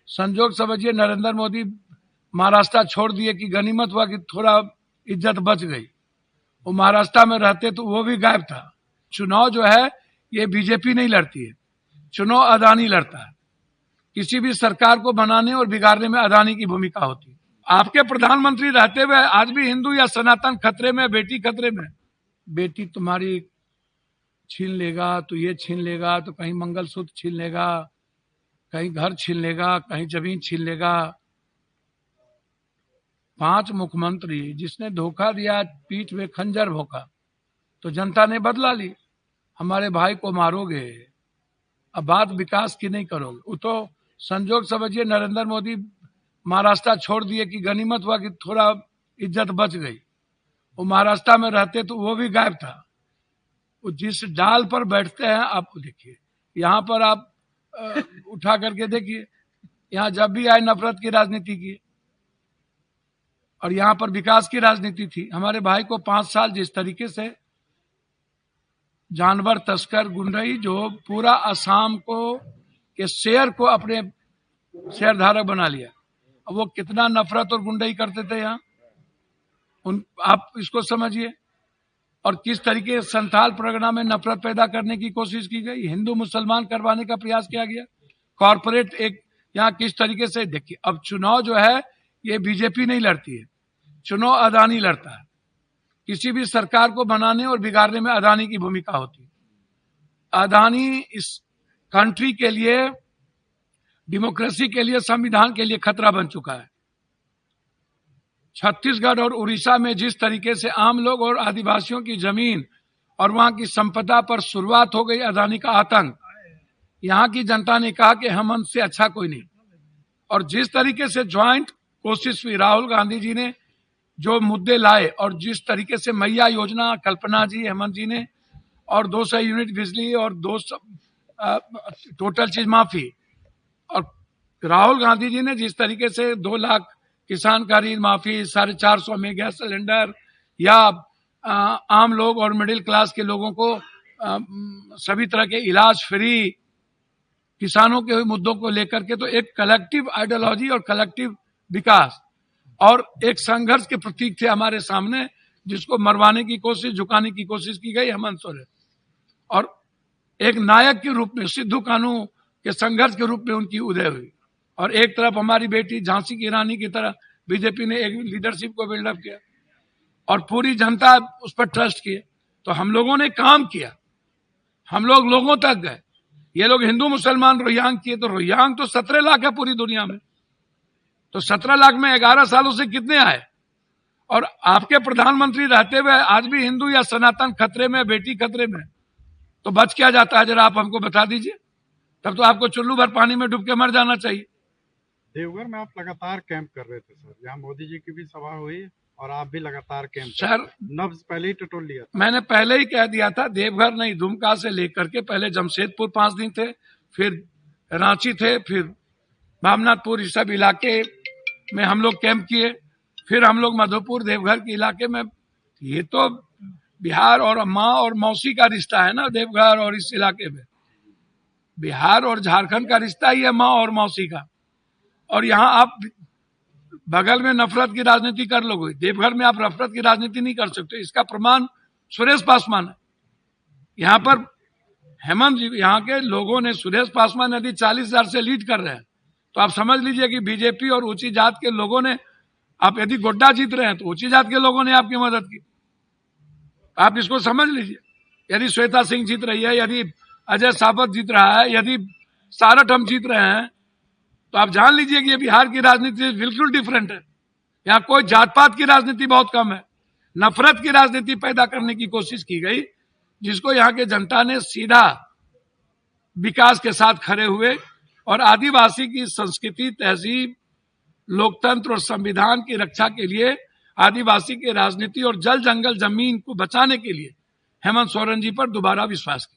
संजोग समझिए नरेंद्र मोदी महाराष्ट्र छोड़ दिए कि गनीमत हुआ कि थोड़ा इज्जत बच गई। वो महाराष्ट्र में रहते तो वो भी गायब था। चुनाव जो है ये बीजेपी नहीं लड़ती है, चुनाव अदानी लड़ता है। किसी भी सरकार को बनाने और बिगाड़ने में अदानी की भूमिका होती है। आपके प्रधानमंत्री रहते हुए आज भी हिंदू या सनातन खतरे में, बेटी खतरे में। बेटी तुम्हारी छीन लेगा तो ये छीन लेगा, तो कहीं मंगलसूत्र छीन लेगा, कहीं घर छीन लेगा, कहीं जमीन छीन लेगा। 5 मुख्यमंत्री जिसने धोखा दिया, पीठ में खंजर भोंका, तो जनता ने बदला ली। हमारे भाई को मारोगे, अब बात विकास की नहीं करोगे। वो तो संजोग समझिए नरेंद्र मोदी महाराष्ट्र छोड़ दिए कि गनीमत हुआ कि थोड़ा इज्जत बच गई। वो महाराष्ट्र में रहते तो वो भी गायब था। वो जिस डाल पर बैठते हैं, आप देखिए, यहाँ पर आप उठा करके देखिए, यहाँ जब भी आए नफरत की राजनीति की, और यहाँ पर विकास की राजनीति थी। हमारे भाई को 5 साल जिस तरीके से जानवर तस्कर गुंडई जो पूरा असम को के शेयर को अपने शेयरधारक बना लिया। अब वो कितना नफरत और गुंडई करते थे यहाँ, आप इसको समझिए। और किस तरीके से संथाल परगना में नफरत पैदा करने की कोशिश की गई, हिंदू मुसलमान करवाने का प्रयास किया गया। कॉरपोरेट एक यहाँ किस तरीके से, देखिए अब चुनाव जो है ये बीजेपी नहीं लड़ती है, चुनाव अदानी लड़ता है। किसी भी सरकार को बनाने और बिगाड़ने में अदानी की भूमिका होती है। अदानी इस कंट्री के लिए, डेमोक्रेसी के लिए, संविधान के लिए खतरा बन चुका है। छत्तीसगढ़ और उड़ीसा में जिस तरीके से आम लोग और आदिवासियों की जमीन और वहां की संपदा पर शुरुआत हो गई अदानी का आतंक, यहाँ की जनता ने कहा कि हम से अच्छा कोई नहीं। और जिस तरीके से ज्वाइंट कोशिश हुई, राहुल गांधी जी ने जो मुद्दे लाए, और जिस तरीके से मैया योजना, कल्पना जी, हेमंत जी ने, और 200 यूनिट बिजली और 200 टोटल चीज माफी, और राहुल गांधी जी ने जिस तरीके से 2 लाख किसान का ऋण माफी, 450 में गैस सिलेंडर, या आम लोग और मिडिल क्लास के लोगों को सभी तरह के इलाज फ्री, किसानों के मुद्दों को लेकर के, तो एक कलेक्टिव आइडियोलॉजी और कलेक्टिव विकास और एक संघर्ष के प्रतीक थे हमारे सामने, जिसको मरवाने की कोशिश, झुकाने की कोशिश की गई हेमंत सोरेन। और एक नायक के रूप में, सिद्धू कानू के संघर्ष के रूप में उनकी उदय हुई। और एक तरफ हमारी बेटी झांसी की रानी की तरह बीजेपी ने एक लीडरशिप को बिल्डअप किया और पूरी जनता उस पर ट्रस्ट किए। तो हम लोगों ने काम किया, हम लोग लोगों तक गए। ये लोग हिंदू मुसलमान रोहिंग्या किए, तो रोहिंग्या तो 17 लाख है पूरी दुनिया में, तो 17 लाख में 11 सालों से कितने आए? और आपके प्रधानमंत्री रहते हुए आज भी हिंदू या सनातन खतरे में, बेटी खतरे में, तो बच क्या जाता है? जरा आप हमको बता दीजिए। तब तो आपको चुल्लू भर पानी में डूब के मर जाना चाहिए। देवघर में आप लगातार कैंप कर रहे थे सर, यहाँ मोदी जी की भी सभा हुई और आप भी लगातार कैंप सर, नब्ज पहले ही टटोल लिया था। मैंने पहले ही कह दिया था, देवघर नहीं, दुमका से लेकर के पहले जमशेदपुर 5 दिन थे, फिर रांची थे, फिर भावनाथपुर, इस सब इलाके में हम लोग कैंप किए, फिर हम लोग मधुपुर, देवघर के इलाके में। ये तो बिहार और माँ और मौसी का रिश्ता है ना, देवघर और इस इलाके में बिहार और झारखंड का रिश्ता ही है, माँ और मौसी का। और यहाँ आप बगल में नफरत की राजनीति कर लोगे, देवघर में आप नफरत की राजनीति नहीं कर सकते। इसका प्रमाण सुरेश पासवान है। यहाँ पर हेमंत जी, यहाँ के लोगों ने, सुरेश पासवान यदि 40,000 से लीड कर रहे हैं, तो आप समझ लीजिए कि बीजेपी और ऊंची जात के लोगों ने, आप यदि गोड्डा जीत रहे हैं तो ऊंची जात के लोगों ने आपकी मदद की। आप इसको समझ लीजिए। यदि श्वेता सिंह जीत रही है, यदि अजय सावंत जीत रहा है, यदि सारठ हम जीत रहे हैं, तो आप जान लीजिए कि ये बिहार की राजनीति बिल्कुल डिफरेंट है। यहाँ कोई जात पात की राजनीति बहुत कम है, नफरत की राजनीति पैदा करने की कोशिश की गई, जिसको यहाँ के जनता ने सीधा विकास के साथ खड़े हुए और आदिवासी की संस्कृति, तहजीब, लोकतंत्र और संविधान की रक्षा के लिए, आदिवासी की राजनीति और जल जंगल जमीन को बचाने के लिए हेमंत सोरेन जी पर दोबारा विश्वास किया।